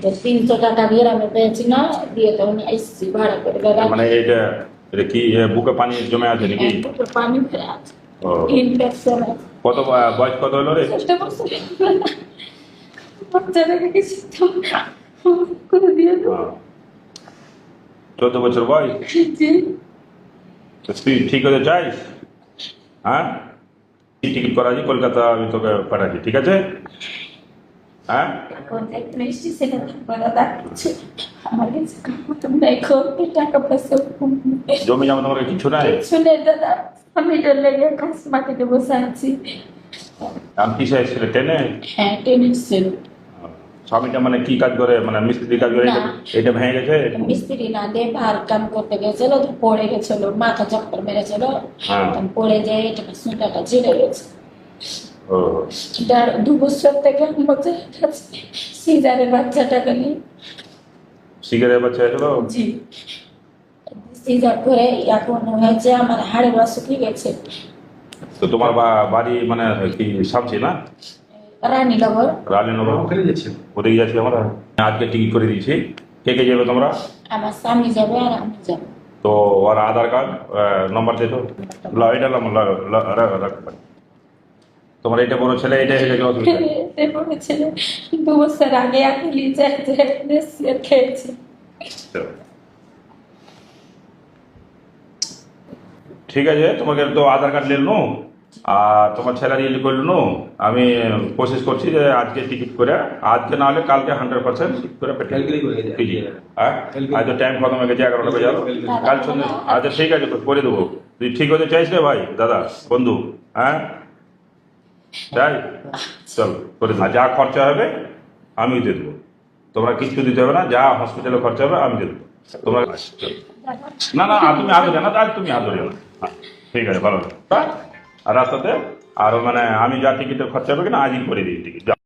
তো 300 টাকা গ্রামে পেয়েছি না, দিয়ে তখন এসছি ভাড়া করে দাদা। মানে এটা এটা কি বুকে পানি জমে আছে নাকি? পুকুর পানি ভরে আছে, ও, ইনফেকশন আছে। কত বয়স কত হলো রে? 6 বছর বাচ্চারা কিছু তো করে দিয়ে দাও। 14 বছর বয়স। জি তো তুই ঠিক হতে চাইস? হ্যাঁ, টিকিট করা আছে, কলকাতা আমি তোকে পাঠাচ্ছি, ঠিক আছে? হ্যাঁ, এখন দেখতে এসছি সেটা করে দেখাচ্ছে আমার কাছে দেখো টাকা পয়সা জমি জমা তোমার কিছু নাই? শুনে দাদা, আমি এটার লেগে কাজ মাটিতে বসে আছি। আমি কিসে এসেছিল, ট্রেনে? হ্যাঁ টেনিস ছিল। স্বামীটা মানে কি কাজ করে, মানে মিস্ত্রি কাজ করে? না। এটা ভেঙে গেছে? মিস্ত্রি না, দেভার কাম করতে গেছিল তো পড়ে গেছিল, মাথা চক্কর মেরেছিল। হ্যাঁ। পড়ে যায় এটা সুতাটা ছিঁড়ে গেছে। ও, এটা 2 বছর থেকে আমাদের কাছে সিজারের বাচ্চাটাকে নিয়ে। সিগারেট বাচ্চা হয়েছিল? জি, সিজার করে এখন হয়েছে আমার হাড়ের রস শুকিয়ে গেছে। তো তোমার বাড়ি মানে কি শামসি না? রানীনগর। রাজনগর। ওখানে যাচ্ছি, ওদিকে যাচ্ছি আমরা। আজকে টিকিট করে দিয়েছি। কে কে যাবে তোমরা? আমার স্বামী যাবে আর আমি যাবো। তো ওর আধার কার্ড নম্বর দিয়ে তো এটা রাখবে। তোমার এটা বড় ছেলে, এটা হয়ে গেছে অসুবিধা। এতে বলেছিল 2 বছর আগে আমি লিজা খেয়েছি। ঠিক আছে, তোমাকে তো আধার কার্ড নিয়ে নো আর তোমার ছেলের ইয়ে করে নো। আমি কোশিশ করছি যে আজকে টিকিট করে, আজকে না হলে কালকে 100% করে হ্যাঁ, আজ টাইম খতম হয়ে গেছে, 11টা বেজে যাবো কাল সন্ধ্যে। আচ্ছা ঠিক আছে, করে দেবো। তুই ঠিক হতে চাইছ রে ভাই, দাদা, বন্ধু? হ্যাঁ, তাই চল করে দেবো। আর যা খরচা হবে আমি দিয়ে দেবো, তোমরা কিচ্ছু দিতে হবে না। যা হসপিটালে খরচা হবে আমি দিয়ে দেবো। তোমরা না না, তুমি আদরে না, আজ তুমি আদরে না। হ্যাঁ, ঠিক আছে, ভালো। আর রাস্তাতে আর মানে আমি যা টিকিটের খরচা হবে কিনা আজই করে দিই টিকিট।